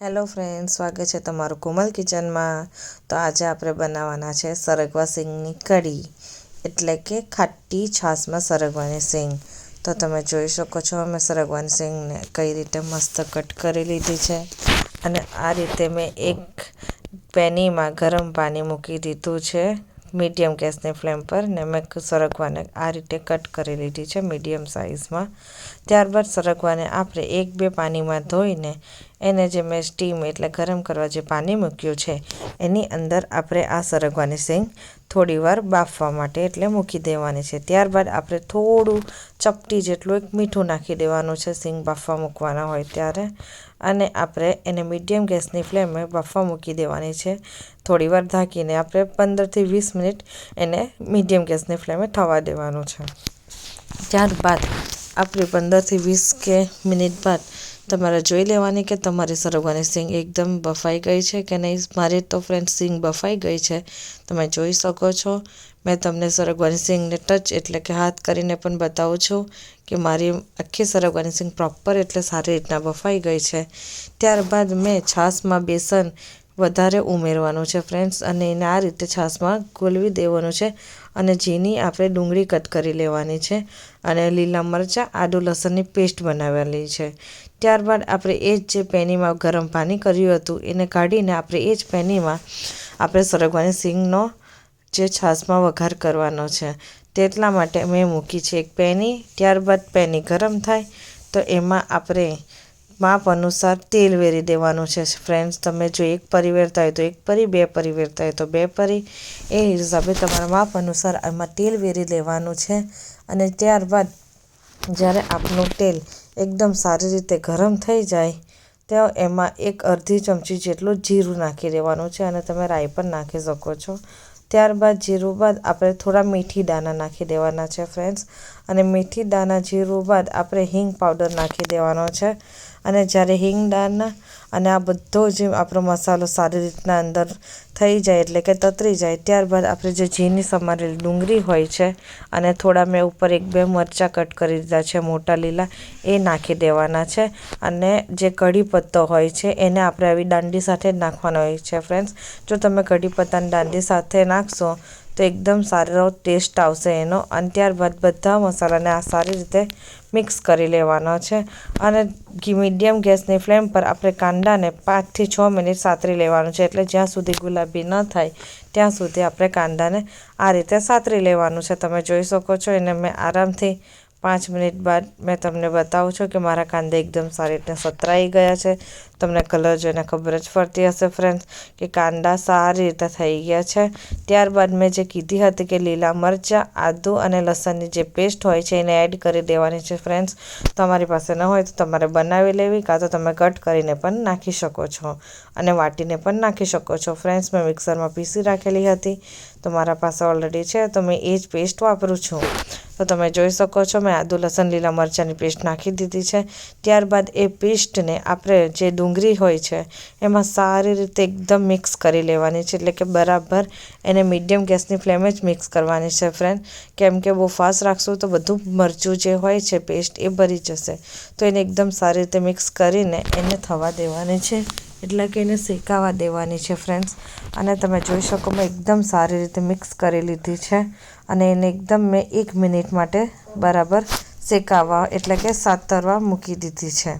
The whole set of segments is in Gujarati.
હેલો ફ્રેન્ડ, સ્વાગત છે તમારું કોમલ કિચનમાં। તો આજે આપણે બનાવવાના છે સરગવા સિંગની કઢી, એટલે કે ખાટી છાશમાં સરગવાની સિંગ। તો તમે જોઈ શકો છો મેં સરગવાની સિંગને કઈ રીતે મસ્ત કટ કરી લીધી છે, અને આ રીતે મેં એક પેનીમાં ગરમ પાણી મૂકી દીધું છે મીડિયમ ગેસની ફ્લેમ પર, ને મેં સરગવાને આ રીતે કટ કરી લીધી છે મીડિયમ સાઇઝમાં। ત્યારબાદ સરગવાને આપણે 1-2 પાણીમાં ધોઈને એને જે મેં સ્ટીમ એટલે ગરમ કરવા જે પાણી મૂક્યું છે એની અંદર આપણે આ સરગવાની સિંગ થોડીવાર બાફવા માટે એટલે મૂકી દેવાની છે। ત્યારબાદ આપણે થોડું ચપટી જેટલું એક મીઠું નાખી દેવાનું છે સિંગ બાફવા મૂકવાના હોય ત્યારે, અને આપણે એને મીડિયમ ગેસની ફ્લેમે બાફવા મૂકી દેવાની છે। થોડીવાર ઢાંકીને આપણે 15થી 20 મિનિટ એને મીડિયમ ગેસની ફ્લેમે થવા દેવાનું છે। ત્યારબાદ આપણે 15થી 20 મિનિટ બાદ તમારે જોઈ લેવાની કે તમારી સરગવાની સિંગ એકદમ બફાઈ ગઈ છે કે નહીં। મારી તો ફ્રેન્ડ સિંગ બફાઈ ગઈ છે, તમે જોઈ શકો છો। મેં તમને સરગવાની સિંગને ટચ એટલે કે હાથ કરીને પણ બતાવું છું કે મારી આખી સરગવાની સિંગ પ્રોપર એટલે સારી રીતના બફાઈ ગઈ છે। ત્યારબાદ મેં છાશમાં બેસન વધારે ઉમેરવાનું છે ફ્રેન્ડ્સ, અને એને આ રીતે છાશમાં ઘોલવી દેવાનું છે, અને ઝીણી આપણે ડુંગળી કટ કરી લેવાની છે, અને લીલા મરચાં આદુ લસણની પેસ્ટ બનાવેલી છે। ત્યારબાદ આપણે એ જ જે પેનીમાં ગરમ પાણી કર્યું હતું એને કાઢીને આપણે એ જ પેનીમાં આપણે સરગવાની સિંગનો જે છાશમાં વઘાર કરવાનો છે તેટલા માટે મેં મૂકી છે એક પેની। ત્યારબાદ પેની ગરમ થાય તો એમાં આપણે માપ અનુસાર તેલ વેરી દેવાનું છે ફ્રેન્ડ્સ। તમે જો 1 પરી વેરતા હોય તો 1 પરી, 2 પરી વેરતા હોય તો 2 પરી, એ હિસાબે તમારા માપ અનુસાર એમાં તેલ વેરી લેવાનું છે। અને ત્યારબાદ જ્યારે આપણું તેલ એકદમ સારી રીતે ગરમ થઈ જાય તો એમાં 1/2 ચમચી જેટલું જીરું નાખી દેવાનું છે, અને તમે રાઈ પણ નાખી શકો છો। ત્યારબાદ જીરું બાદ આપણે થોડા મેથી દાણા નાખી દેવાના છે ફ્રેન્ડ્સ, અને મેથી દાણા જીરું બાદ આપણે હિંગ પાવડર નાખી દેવાનો છે। અને જ્યારે હિંગ દાણા અને આ બધો જે આપણો મસાલો સારી રીતના અંદર થઈ જાય એટલે કે તતરી જાય, ત્યારબાદ આપણે જે ઝીણી સમારેલી ડુંગળી હોય છે અને થોડા મેં ઉપર 1-2 મરચાં કટ કરી દીધા છે મોટા લીલા, એ નાખી દેવાના છે। અને જે કઢી પત્તો હોય છે એને આપણે આવી દાંડી સાથે જ નાખવાનો હોય છે ફ્રેન્ડ્સ। જો તમે કઢી પત્તાની દાંડી સાથે નાખશો તો એકદમ સારો ટેસ્ટ આવશે એનો। અને ત્યારબાદ બધા મસાલાને આ સારી રીતે મિક્સ કરી લેવાનો છે, અને મીડિયમ ગેસની ફ્લેમ પર આપણે કાંદાને 5થી 6 મિનિટ સાતરી લેવાનું છે, એટલે જ્યાં સુધી ગુલાબી ન થાય ત્યાં સુધી આપણે કાંદાને આ રીતે સાતરી લેવાનું છે। તમે જોઈ શકો છો એને મેં આરામથી 5 મિનિટ બાદ મેં તમને બતાવું છું કે મારા કાંદા એકદમ સારી રીતે સતરાઈ ગયા છે। તમને કલર જોઈને ખબર જ પડતી હશે ફ્રેન્ડ્સ કે કાંદા સારી રીતે થઈ ગયા છે। ત્યારબાદ મેં જે કીધી હતી કે લીલા મરચાં, આદુ અને લસણની જે પેસ્ટ હોય છે એને એડ કરી દેવાની છે ફ્રેન્ડ્સ। તમારી પાસે ન હોય તો તમારે બનાવી લેવી, કાં તો તમે કટ કરીને પણ નાખી શકો છો, અને વાટીને પણ નાખી શકો છો ફ્રેન્ડ્સ। મેં મિક્સરમાં પીસી રાખેલી હતી તો મારા પાસે ઓલરેડી છે, તો મેં એ જ પેસ્ટ વાપરું છું। તો તમે જોઈ શકો છો મેં આદુ લસણ લીલા મરચાંની પેસ્ટ નાખી દીધી છે। ત્યારબાદ એ પેસ્ટને આપણે જે ડુંગળી હોય છે એમાં સારી રીતે એકદમ મિક્સ કરી લેવાની છે, એટલે કે બરાબર એને મીડિયમ ગેસની ફ્લેમે જ મિક્સ કરવાની છે ફ્રેન્ડ, કેમ કે બહુ ફાસ્ટ રાખશું તો બધું મરચું જે હોય છે પેસ્ટ એ ભરી જશે। તો એને એકદમ સારી રીતે મિક્સ કરીને એને થવા દેવાની છે, એટલે કે એને શેકાવા દેવાની છે ફ્રેન્ડ્સ। અને તમે જોઈ શકો મેં એકદમ સારી રીતે મિક્સ કરી લીધી છે, અને એને એકદમ મેં 1 મિનિટ માટે બરાબર શેકાવા એટલે કે સાતરવા મૂકી દીધી છે।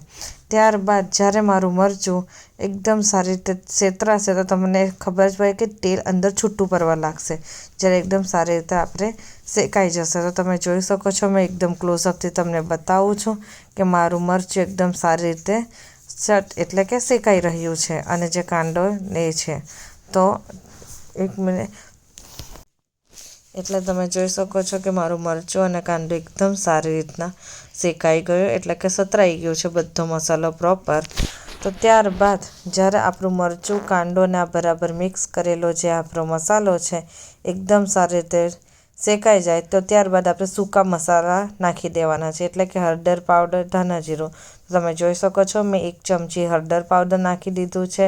ત્યારબાદ જ્યારે મારું મરચું એકદમ સારી રીતે શેતરાશે તો તમને ખબર જ પડે કે તેલ અંદર છૂટું પડવા લાગશે, જ્યારે એકદમ સારી રીતે આપણે શેકાઈ જશે। તો તમે જોઈ શકો છો મેં એકદમ ક્લોઝઅપથી તમને બતાવું છું કે મારું મરચું એકદમ સારી રીતે એટલે કે શેકાઈ રહ્યું છે, અને જે કાંદો એ છે તો 1 મિનિટ એટલે તમે જોઈ શકો છો કે મારું મરચું અને કાંદો એકદમ સારી રીતના શેકાઈ ગયો એટલે કે સતરાઈ ગયો છે બધો મસાલો પ્રોપર। તો ત્યારબાદ જ્યારે આપણું મરચું, કાંદોને આ બરાબર મિક્સ કરેલો જે આપણો મસાલો છે એકદમ સારી રીતે શેકાઈ જાય તો ત્યારબાદ આપણે સૂકા મસાલા નાખી દેવાના છે, એટલે કે હળદર પાવડર, ધાણા જીરું। તમે જોઈ શકો છો મેં 1 ચમચી હળદર પાવડર નાખી દીધું છે,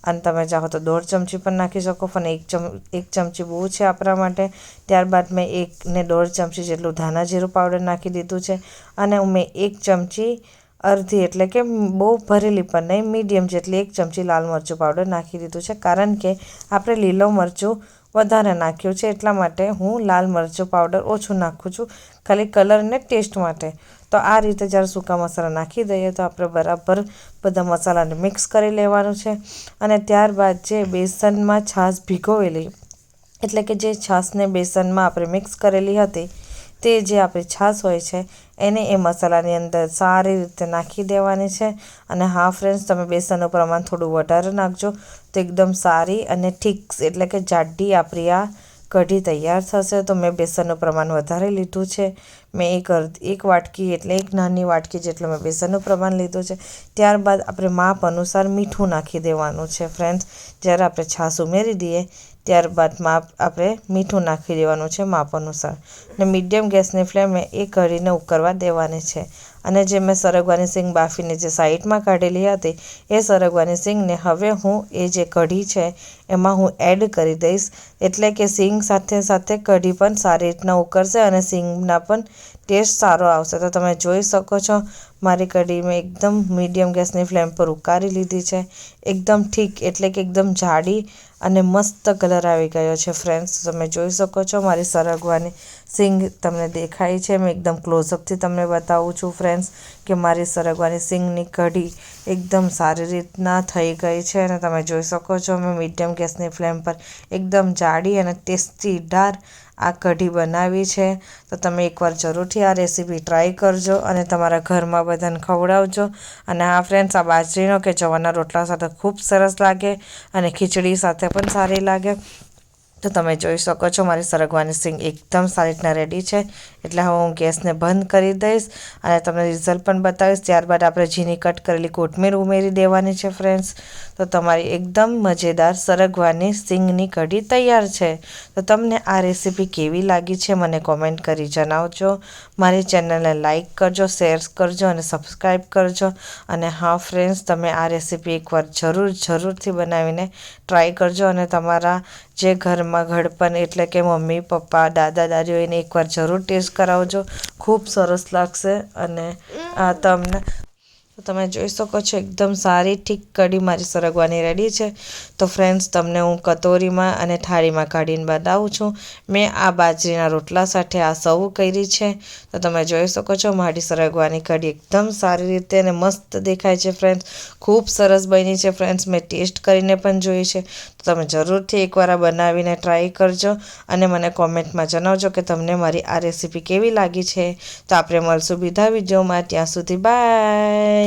અને તમે ચાહો તો 1.5 ચમચી પણ નાખી શકો, પણ 1 ચમચી બહુ છે આપણા માટે। ત્યારબાદ મેં 1 ને 1.5 ચમચી જેટલું ધાણા જીરું પાવડર નાખી દીધું છે, અને મેં 1 ચમચી અડધી એટલે કે બહુ ભરેલી પણ નહીં, મીડિયમ જેટલી 1 ચમચી લાલ મરચું પાવડર નાખી દીધું છે, કારણ કે આપણે લીલો મરચું વધારે નાખ્યું છે, એટલા માટે હું લાલ મરચું પાવડર ઓછું નાખું છું, ખાલી કલર અને ટેસ્ટ માટે. તો આ રીતે જ્યારે સૂકા મસાલા નાખી દઈએ તો આપણે બરાબર બધા મસાલાને મિક્સ કરી લેવાનું છે. અને ત્યારબાદ જે બેસનમાં છાશ ભીગોવેલી, એટલે કે જે છાશને બેસનમાં આપણે મિક્સ કરેલી હતી, તે જે આપણી છાશ હોય છે એને એ મસાલાની અંદર સારી રીતે નાખી દેવાની છે. અને હા ફ્રેન્ડ્સ, તમે બેસનનું પ્રમાણ થોડું વધારે નાખજો તો એકદમ સારી અને ઠીક એટલે કે જાડી આપણી આ કઢી તૈયાર થશે. તો મેં બેસનનું પ્રમાણ વધારે લીધું છે. મેં એક વાટકી એટલે એક નાની વાટકી જેટલું મેં બેસનનું પ્રમાણ લીધું છે. ત્યારબાદ આપણે માપ અનુસાર મીઠું નાખી દેવાનું છે ફ્રેન્ડ્સ. જ્યારે આપણે છાશ ઉમેરી દઈએ ત્યારબાદ આપણે મીઠું નાખી દેવાનું છે માપ અનુસાર. અને મીડિયમ ગેસની ફ્લેમે એ કઢીને ઉકળવા દેવાની છે. અને જે મેં સરગવાની સિંગ બાફીને જે સાઈડમાં કાઢેલી હતી, એ સરગવાની સિંગને હવે હું એ જે કઢી છે એમાં હું એડ કરી દઈશ. એટલે કે સિંગ સાથે સાથે કઢી પણ સારી રીતના ઉકળશે અને સિંગના પણ ટેસ્ટ સારો આવશે. તો તમે જોઈ શકો છો મારી કઢી મેં એકદમ મીડિયમ ગેસની ફ્લેમ પર ઉકાળી લીધી છે. એકદમ ઠીક એટલે કે એકદમ જાડી અને મસ્ત કલર આવી ગયો છે ફ્રેન્ડ્સ. તમે જોઈ શકો છો મારી સરગવાની સિંગ તમને દેખાય છે. મેં એકદમ ક્લોઝઅપથી તમને બતાવું છું ફ્રેન્ડ્સ કે મારી સરગવાની સિંગની કઢી એકદમ સારી રીતના થઈ ગઈ છે. અને તમે જોઈ શકો છો મેં મીડિયમ ગેસની ફ્લેમ પર એકદમ જાડી અને ટેસ્ટીદાર આ કઢી બનાવી છે. તો તમે એકવાર જરૂરથી આ રેસીપી ટ્રાય કરજો અને તમારા ઘરમાં બધાને ખવડાવજો. અને હા ફ્રેન્ડ્સ, આ બાજરીનો કે જવાના રોટલા સાથે ખૂબ સરસ લાગે અને ખીચડી સાથે પણ સારી લાગે. તો તમે જોઈ શકો છો મારી સરગવાની સિંગ એકદમ સારી રીતના રેડી છે. એટલે હવે હું ગેસને બંધ કરી દઈશ અને તમને રિઝલ્ટ પણ બતાવીશ. ત્યારબાદ આપણે ઝીણી કટ કરેલી કોથમીર ઉમેરી દેવાની છે ફ્રેન્ડ્સ. તો તમારી એકદમ મજેદાર સરગવાની સિંગની કઢી તૈયાર છે. તો તમને આ રેસીપી કેવી લાગી છે મને કોમેન્ટ કરી જણાવજો. મારી ચેનલને લાઇક કરજો, શેર કરજો અને સબસ્ક્રાઈબ કરજો. અને હા ફ્રેન્ડ્સ, તમે આ રેસીપી એકવાર જરૂરથી બનાવીને ટ્રાય કરજો. અને તમારા જે ઘરમાં ઘડપણ એટલે કે મમ્મી પપ્પા દાદા દાદીઓ એને એકવાર જરૂર ટેસ્ટ કરાવજો. ખૂબ સરસ લાગશે. અને તમે જોઈ શકો છો એકદમ સારી ઠીક કઢી મારી સરગવાની રેડી છે. તો ફ્રેન્ડ્સ, તમને હું કટોરીમાં અને થાળીમાં કાઢીને બતાવું છું. મેં આ બાજરીના રોટલા સાથે આ સર્વ કરી છે. તો તમે જોઈ શકો છો મારી સરગવાની કઢી એકદમ સારી રીતે અને મસ્ત દેખાય છે ફ્રેન્ડ્સ. ખૂબ સરસ બની છે ફ્રેન્ડ્સ. મેં ટેસ્ટ કરીને પણ જોઈ છે. તો તમે જરૂરથી એકવાર આ બનાવીને ટ્રાય કરજો અને મને કોમેન્ટમાં જણાવજો કે તમને મારી આ રેસીપી કેવી લાગી છે. તો આપણે મળશું બીજા વિડીયોમાં. ત્યાં સુધી બાય.